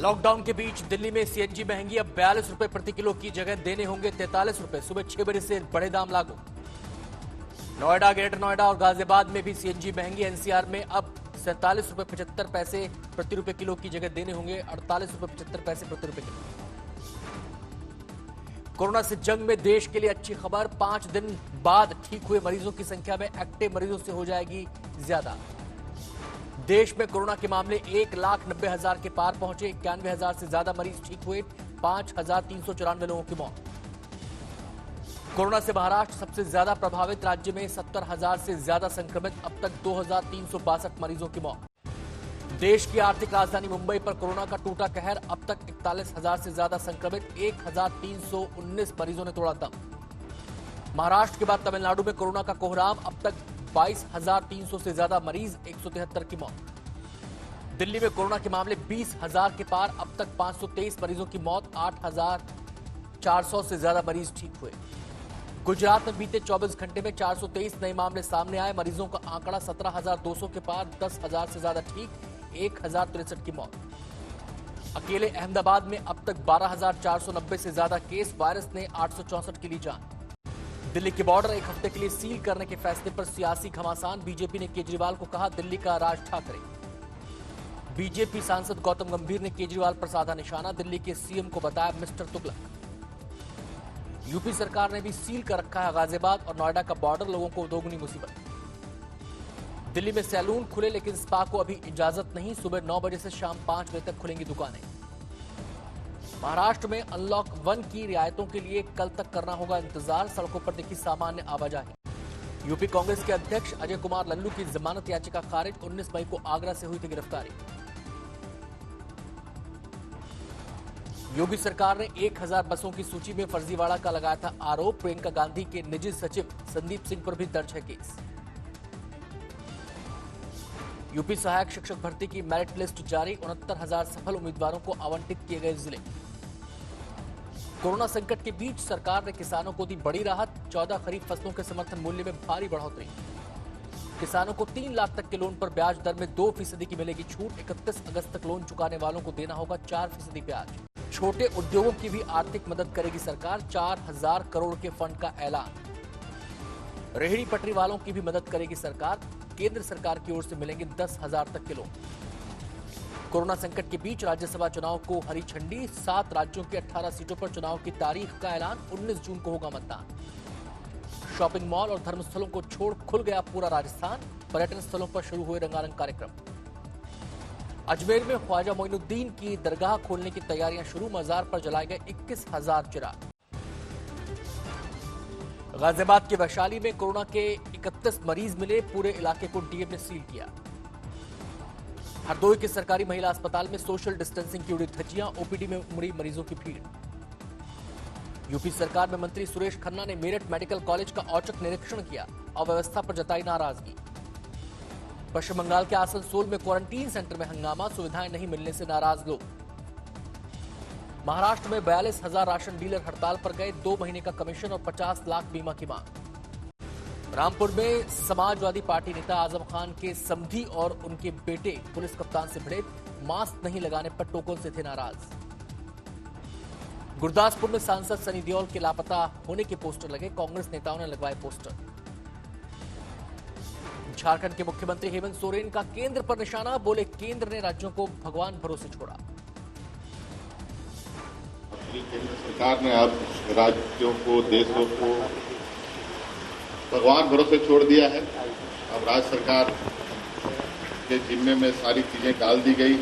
Lockdown के बीच दिल्ली में CNG महंगी, अब 42 रुपए प्रति किलो की जगह देने होंगे 43 रुपए। सुबह 6 बजे से बढ़े दाम लागू। नोएडा, ग्रेटर नोएडा और गाजियाबाद में भी सीएनजी महंगी। एनसीआर में अब 47 रुपए 75 पैसे प्रति रुपए किलो की जगह देने होंगे 48 रुपए 75 पैसे प्रति रुपए किलो। कोरोना से जंग में देश के लिए अच्छी खबर, 5 दिन बाद ठीक हुए मरीजों की संख्या में एक्टिव मरीजों से हो जाएगी ज्यादा। देश में कोरोना के मामले 1,90,000 के पार पहुंचे, 91,000 से ज्यादा मरीज ठीक हुए, 5,394 लोगों की मौत। कोरोना से महाराष्ट्र सबसे ज्यादा प्रभावित, राज्य में 70,000 से ज्यादा संक्रमित, अब तक 2,362 मरीजों की मौत। देश की आर्थिक राजधानी मुंबई पर कोरोना का टूटा कहर, अब तक 41,000 से ज्यादा संक्रमित, 1,319 मरीजों ने तोड़ा दम। महाराष्ट्र के बाद तमिलनाडु में कोरोना का कोहराम, अब तक 22,300 से ज्यादा मरीज, 173 की मौत। दिल्ली में कोरोना के मामले 20,000 के पार, अब तक 523 मरीजों की मौत, 8,400 से ज्यादा मरीज ठीक हुए। गुजरात में बीते 24 घंटे में 423 नए मामले सामने आए, मरीजों का आंकड़ा 17,200 के पार, 10,000 से ज्यादा ठीक, 1,063 की मौत। अकेले अहमदाबाद में अब तक 12,490 से ज्यादा केस, वायरस ने 864 की ली जान। दिल्ली के बॉर्डर एक हफ्ते के लिए सील करने के फैसले पर सियासी घमासान, बीजेपी ने केजरीवाल को कहा दिल्ली का राज ठाकरे। बीजेपी सांसद गौतम गंभीर ने केजरीवाल पर साधा निशाना, दिल्ली के सीएम को बताया मिस्टर तुगलक। यूपी सरकार ने भी सील कर रखा है गाजियाबाद और नोएडा का बॉर्डर, लोगों को दोगुनी मुसीबत। दिल्ली में सैलून खुले लेकिन स्पा को अभी इजाजत नहीं, सुबह 9 बजे से शाम 5 बजे तक खुलेंगी दुकानें। महाराष्ट्र में अनलॉक 1 की रियायतों के लिए कल तक करना होगा इंतजार, सड़कों पर दिखी सामान्य आवाजाही। यूपी कांग्रेस के अध्यक्ष अजय कुमार लल्लू की जमानत याचिका खारिज, 19 मई को आगरा से हुई थी गिरफ्तारी। योगी सरकार ने 1,000 बसों की सूची में फर्जीवाड़ा का लगाया था आरोप, प्रियंका गांधी के निजी सचिव संदीप सिंह पर भी दर्ज है केस। यूपी सहायक शिक्षक भर्ती की मेरिट लिस्ट जारी, 69,000 सफल उम्मीदवारों को आवंटित किए गए जिले। कोरोना संकट के बीच सरकार ने किसानों को दी बड़ी राहत, 14 खरीफ फसलों के समर्थन मूल्य में भारी बढ़ोतरी। किसानों को 3 लाख तक के लोन पर ब्याज दर में 2% की मिलेगी छूट, 31 अगस्त तक लोन चुकाने वालों को देना होगा 4% ब्याज। छोटे उद्योगों की भी आर्थिक मदद करेगी सरकार, 4,000 करोड़ के फंड का ऐलान। रेहड़ी पटरी वालों की भी मदद करेगी सरकार, केंद्र सरकार की ओर से मिलेंगे 10,000 तक के लोन। कोरोना संकट के बीच राज्यसभा चुनाव को हरी झंडी, 7 राज्यों की 18 सीटों पर चुनाव की तारीख का ऐलान, 19 जून को होगा मतदान। शॉपिंग मॉल और धर्मस्थलों को छोड़ खुल गया पूरा राजस्थान, पर्यटन स्थलों पर शुरू हुए रंगारंग कार्यक्रम। अजमेर में ख्वाजा मोइनुद्दीन की दरगाह खोलने की तैयारियां शुरू, मजार पर जलाए गए 21,000 चिराग। गाजियाबाद के वैशाली में कोरोना के 31 मरीज मिले, पूरे इलाके को डीएम ने सील किया। हरदोई के सरकारी महिला अस्पताल में सोशल डिस्टेंसिंग की उड़ी धज्जियां, ओपीडी में उमड़ी मरीजों की भीड़। यूपी सरकार में मंत्री सुरेश खन्ना ने मेरठ मेडिकल कॉलेज का औचक निरीक्षण किया, अव्यवस्था पर जताई नाराजगी। पश्चिम बंगाल के आसनसोल में क्वारंटीन सेंटर में हंगामा, सुविधाएं नहीं मिलने से नाराज लोग। महाराष्ट्र में 42,000 राशन डीलर हड़ताल पर गए, 2 महीने का कमीशन और 50 लाख बीमा की मांग। रामपुर में समाजवादी पार्टी नेता आजम खान के समधी और उनके बेटे पुलिस कप्तान से भिड़े, मास्क नहीं लगाने पर टोकन से थे नाराज। गुरदासपुर में सांसद सनी देओल के लापता होने के पोस्टर लगे, कांग्रेस नेताओं ने लगवाए पोस्टर। झारखंड के मुख्यमंत्री हेमंत सोरेन का केंद्र पर निशाना, बोले केंद्र ने राज्यों को भगवान भरोसे छोड़ा। केंद्र सरकार ने अब राज्यों को, देशों को भगवान भरोसे छोड़ दिया है। अब राज्य सरकार के जिम्मे में सारी चीजें डाल दी गई।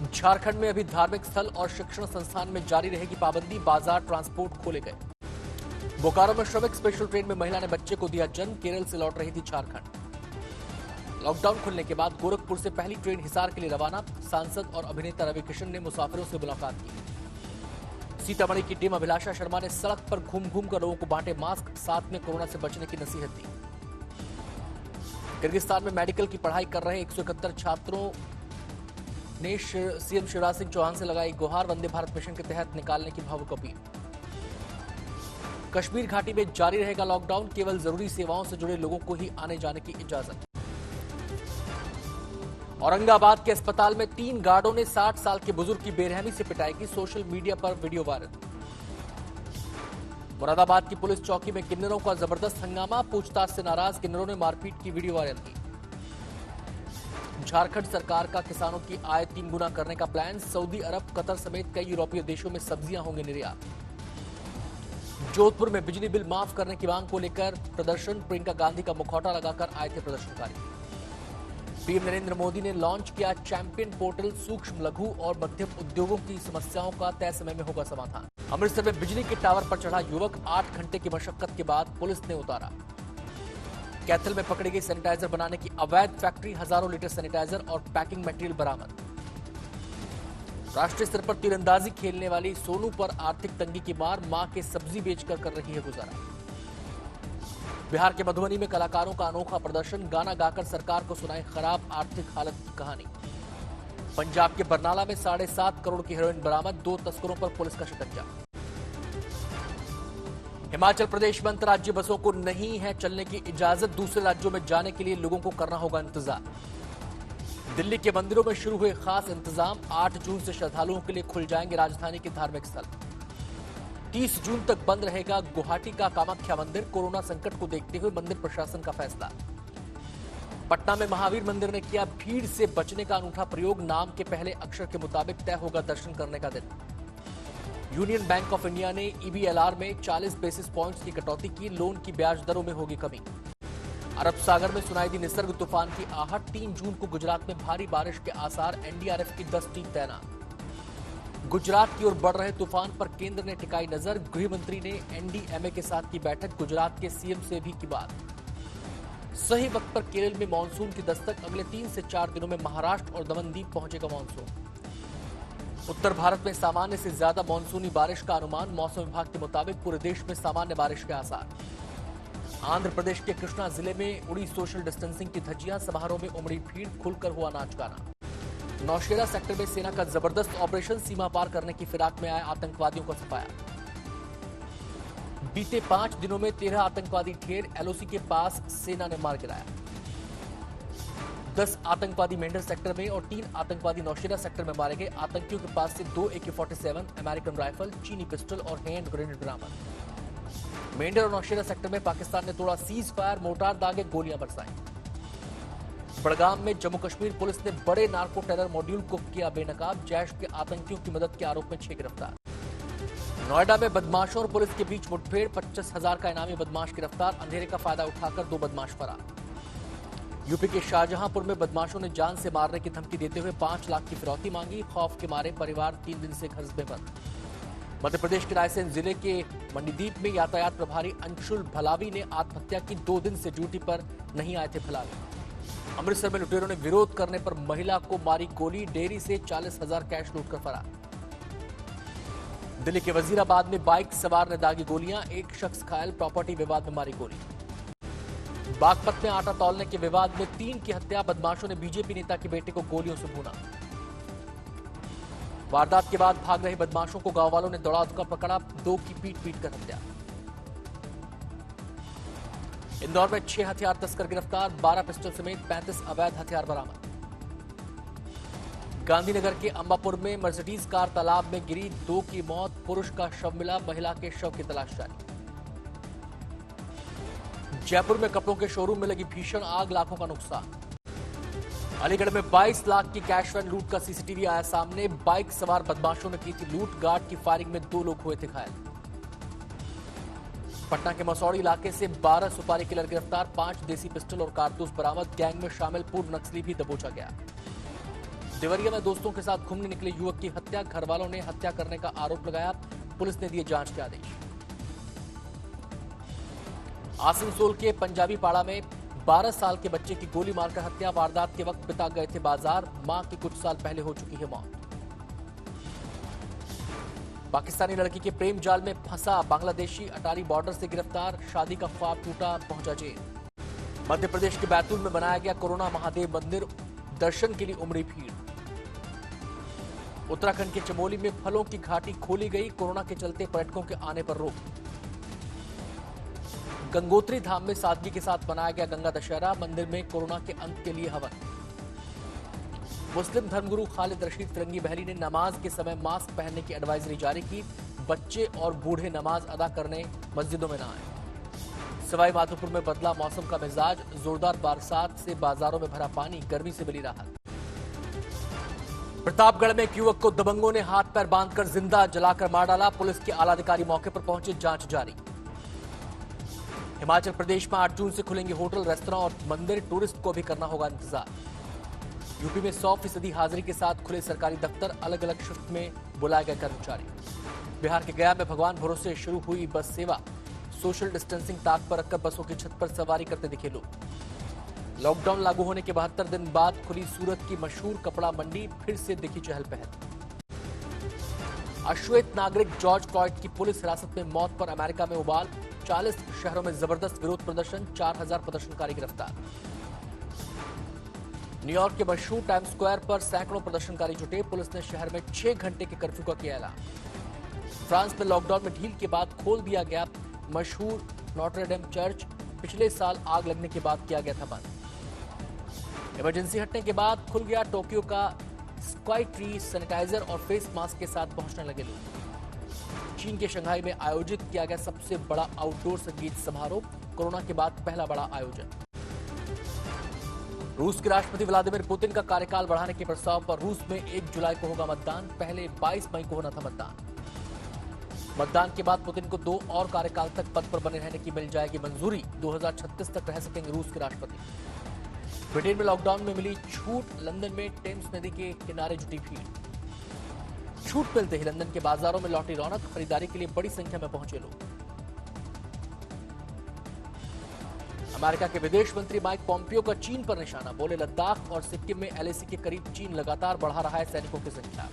झारखंड में अभी धार्मिक स्थल और शिक्षण संस्थान में जारी रहेगी पाबंदी, बाजार ट्रांसपोर्ट खोले गए। बोकारो में श्रमिक स्पेशल ट्रेन में महिला ने बच्चे को दिया जन्म, केरल से लौट रही थी झारखंड। लॉकडाउन खुलने के बाद गोरखपुर से पहली ट्रेन हिसार के लिए रवाना, सांसद और अभिनेता रवि किशन ने मुसाफिरों से मुलाकात की। सीतामढ़ी की टीम अभिलाषा शर्मा ने सड़क पर घूम घूम कर लोगों को बांटे मास्क, साथ में कोरोना से बचने की नसीहत दी। किर्गिस्तान में मेडिकल की पढ़ाई कर रहे 171 छात्रों ने सीएम शिवराज सिंह चौहान से लगाई गुहार, वंदे भारत मिशन के तहत निकालने की भावुक अपील। कश्मीर घाटी में जारी रहेगा लॉकडाउन, केवल जरूरी सेवाओं से जुड़े लोगों को ही आने जाने की इजाजत। औरंगाबाद के अस्पताल में 3 गार्डों ने 60 साल के बुजुर्ग की बेरहमी से पिटाई की, सोशल मीडिया पर वीडियो वायरल। मुरादाबाद की पुलिस चौकी में किन्नरों का जबरदस्त हंगामा, पूछताछ से नाराज किन्नरों ने मारपीट की वीडियो वायरल की। झारखंड सरकार का किसानों की आय 3 गुना करने का प्लान, सऊदी अरब, कतर समेत कई यूरोपीय देशों में सब्जियां होंगे निर्यात। जोधपुर में बिजली बिल माफ करने की मांग को लेकर प्रदर्शन, प्रियंका गांधी का मुखौटा लगाकर आए थे प्रदर्शनकारी। पीएम नरेंद्र मोदी ने लॉन्च किया चैंपियन पोर्टल, सूक्ष्म लघु और मध्यम उद्योगों की समस्याओं का तय समय में होगा समाधान। अमृतसर में बिजली के टावर पर चढ़ा युवक, 8 घंटे की मशक्कत के बाद पुलिस ने उतारा। कैथल में पकड़ी गई सैनिटाइजर बनाने की अवैध फैक्ट्री, हजारों लीटर सैनिटाइजर और पैकिंग मटेरियल बरामद। राष्ट्रीय स्तर पर तीरंदाजी खेलने वाली सोनू पर आर्थिक तंगी की मार, मां के सब्जी बेचकर कर रही है गुजारा। बिहार के मधुबनी में कलाकारों का अनोखा प्रदर्शन, गाना गाकर सरकार को सुनाई खराब आर्थिक हालत की कहानी। पंजाब के बरनाला में 7.5 करोड़ की हेरोइन बरामद, 2 तस्करों पर पुलिस का शिकंजा। हिमाचल प्रदेश में अंतर्राज्यीय बसों को नहीं है चलने की इजाजत, दूसरे राज्यों में जाने के लिए लोगों को करना होगा इंतजार। दिल्ली के मंदिरों में शुरू हुए खास इंतजाम, 8 जून से श्रद्धालुओं के लिए खुल जाएंगे राजधानी के धार्मिक स्थल। 30 जून तक बंद रहेगा गुवाहाटी का कामाख्या मंदिर, कोरोना संकट को देखते हुए मंदिर प्रशासन का फैसला। पटना में महावीर मंदिर ने किया भीड़ से बचने का अनूठा प्रयोग, नाम के पहले अक्षर के मुताबिक तय होगा दर्शन करने का दिन। यूनियन बैंक ऑफ इंडिया ने EBLR में 40 बेसिस पॉइंट्स की कटौती की, लोन की ब्याज दरों में होगी कमी। अरब सागर में सुनाई दी निसर्ग तूफान की आहट, 3 जून को गुजरात में भारी बारिश के आसार, NDRF की 10 टीम तैनात। गुजरात की ओर बढ़ रहे तूफान पर केंद्र ने टिकाई नजर, गृह मंत्री ने NDMA के साथ की बैठक, गुजरात के CM से भी की बात। सही वक्त पर केरल में मानसून की दस्तक, अगले 3 से 4 दिनों में महाराष्ट्र और दमनदीप पहुंचेगा मानसून। उत्तर भारत में सामान्य से ज्यादा मानसूनी बारिश का अनुमान, मौसम विभाग के मुताबिक पूरे देश में सामान्य बारिश के आसार। आंध्र प्रदेश के कृष्णा जिले में उड़ी सोशल डिस्टेंसिंग की धज्जियां, समारोह में उमड़ी भीड़, खुलकर हुआ नाच गाना। नौशेरा सेक्टर में सेना का जबरदस्त ऑपरेशन, सीमा पार करने की फिराक में आए आतंकवादियों को सफाया। बीते 5 दिनों में 13 आतंकवादी ढेर, LOC के पास सेना ने मार गिराया। 10 आतंकवादी मेंढर सेक्टर में और 3 आतंकवादी नौशेरा सेक्टर में मारे गए। आतंकियों के पास से 2 AK-47, अमेरिकन राइफल, चीनी पिस्टल और हैंड ग्रेनेड बरामद। मेंढर और नौशेरा सेक्टर में पाकिस्तान ने तोड़ा सीज फायर, मोर्टार दागे, गोलियां बरसाई। बड़गाम में जम्मू कश्मीर पुलिस ने बड़े नार्को टेरर मॉड्यूल को किया बेनकाब, जैश के आतंकियों की मदद के आरोप में 6 गिरफ्तार। नोएडा में बदमाशों और पुलिस के बीच मुठभेड़, 25,000 का इनामी बदमाश गिरफ्तार, अंधेरे का फायदा उठाकर 2 बदमाश फरार। यूपी के शाहजहांपुर में बदमाशों ने जान से मारने की धमकी देते हुए 5 लाख की फिरौती मांगी, खौफ के मारे परिवार 3 दिन से घर में बंद। मध्य प्रदेश के रायसेन जिले के मंडीदीप में यातायात प्रभारी अंशुल भलावी ने आत्महत्या की, 2 दिन से ड्यूटी पर नहीं आए थे भलावी। अमृतसर में लुटेरों ने विरोध करने पर महिला को मारी गोली, डेयरी से 40,000 कैश लूटकर फरार। दिल्ली के वजीराबाद में बाइक सवार ने दागी गोलियां, 1 शख्स घायल, प्रॉपर्टी विवाद में मारी गोली। बागपत में आटा तौलने के विवाद में 3 की हत्या, बदमाशों ने बीजेपी नेता के बेटे को गोलियों से भूना। वारदात के बाद भाग रहे बदमाशों को गांव वालों ने दौड़ा पकड़ा, 2 की पीट कर हत्या। इंदौर में 6 हथियार तस्कर गिरफ्तार, 12 पिस्टल समेत 35 अवैध हथियार बरामद। गांधीनगर के अंबापुर में मर्सिडीज कार तालाब में गिरी, 2 की मौत, पुरुष का शव मिला, महिला के शव की तलाश जारी। जयपुर में कपड़ों के शोरूम में लगी भीषण आग, लाखों का नुकसान। अलीगढ़ में 22 लाख की कैश वैन लूट का CCTV आया सामने, बाइक सवार बदमाशों ने की थी लूट, गार्ड की फायरिंग में 2 लोग हुए थे घायल। पटना के मसौड़ी इलाके से 12 सुपारी किलर गिरफ्तार, 5 देसी पिस्टल और कारतूस बरामद, गैंग में शामिल पूर्व नक्सली भी दबोचा गया। देवरिया में दोस्तों के साथ घूमने निकले युवक की हत्या, घर वालों ने हत्या करने का आरोप लगाया, पुलिस ने दिए जांच के आदेश। आसनसोल के पंजाबी पाड़ा में 12 साल के बच्चे की गोली मारकर हत्या, वारदात के वक्त पिता गए थे बाजार, मां की कुछ साल पहले हो चुकी है मौत। पाकिस्तानी लड़की के प्रेम जाल में फंसा बांग्लादेशी अटारी बॉर्डर से गिरफ्तार, शादी का ख्वाब टूटा, पहुंचा जेल। मध्य प्रदेश के बैतूल में बनाया गया कोरोना महादेव मंदिर, दर्शन के लिए उमड़ी भीड़। उत्तराखंड के चमोली में फलों की घाटी खोली गई, कोरोना के चलते पर्यटकों के आने पर रोक। गंगोत्री धाम में सादगी के साथ मनाया गया गंगा दशहरा, मंदिर में कोरोना के अंत के लिए हवन। मुस्लिम धर्मगुरु खालिद रशीद फिरंगी बहली ने नमाज के समय मास्क पहनने की एडवाइजरी जारी की। बच्चे और बूढ़े नमाज अदा करने मस्जिदों में न आए। सवाई माधोपुर में बदला मौसम का मिजाज, जोरदार बरसात से बाजारों में भरा पानी, गर्मी से मिली राहत। प्रतापगढ़ में एक युवक को दबंगों ने हाथ पैर बांधकर जिंदा जलाकर मार डाला। पुलिस के आला अधिकारी मौके पर पहुंचे, जांच जारी। हिमाचल प्रदेश में 8 जून से खुलेंगे होटल, रेस्तरां और मंदिर, टूरिस्ट को भी करना होगा इंतजार। यूपी में 100% हाजिरी के साथ खुले सरकारी दफ्तर, अलग अलग शिफ्ट में बुलाए गए कर्मचारी। बिहार के गया में भगवान भरोसे शुरू हुई बस सेवा, सोशल डिस्टेंसिंग ताक पर रखकर बसों की छत पर सवारी करते दिखे लोग। लॉकडाउन लागू होने के 72 दिन बाद खुली सूरत की मशहूर कपड़ा मंडी, फिर से दिखी चहल पहल। अश्वेत नागरिक जॉर्ज फ्लॉयड की पुलिस हिरासत में मौत पर अमेरिका में उबाल, 40 शहरों में जबरदस्त विरोध प्रदर्शन, 4000 प्रदर्शनकारी गिरफ्तार। न्यूयॉर्क के मशहूर टाइम्स स्क्वायर पर सैकड़ों प्रदर्शनकारी जुटे, पुलिस ने शहर में 6 घंटे के कर्फ्यू का किया ऐलान। फ्रांस में लॉकडाउन में ढील के बाद खोल दिया गया मशहूर नोट्रे-डेम चर्च, पिछले साल आग लगने के बाद किया गया था बंद। इमरजेंसी हटने के बाद खुल गया टोक्यो का स्काई ट्री, सैनिटाइजर और फेस मास्क के साथ पहुंचने लगे लोग। चीन के शंघाई में आयोजित किया गया सबसे बड़ा आउटडोर संगीत समारोह, कोरोना के बाद पहला बड़ा आयोजन। रूस के राष्ट्रपति व्लादिमीर पुतिन का कार्यकाल बढ़ाने के प्रस्ताव पर रूस में 1 जुलाई को होगा मतदान, पहले 22 मई को होना था मतदान। मतदान के बाद पुतिन को 2 और कार्यकाल तक पद पर बने रहने की मिल जाएगी मंजूरी, 2036 तक रह सकेंगे रूस के राष्ट्रपति। ब्रिटेन में लॉकडाउन में मिली छूट, लंदन में टेम्स नदी के किनारे जुटी भीड़। छूट मिलते ही लंदन के बाजारों में लौटी रौनक, खरीदारी के लिए बड़ी संख्या में पहुंचे लोग। अमेरिका के विदेश मंत्री माइक पोम्पियो का चीन पर निशाना, बोले लद्दाख और सिक्किम में एलएसी के करीब चीन लगातार बढ़ा रहा है सैनिकों की संख्या।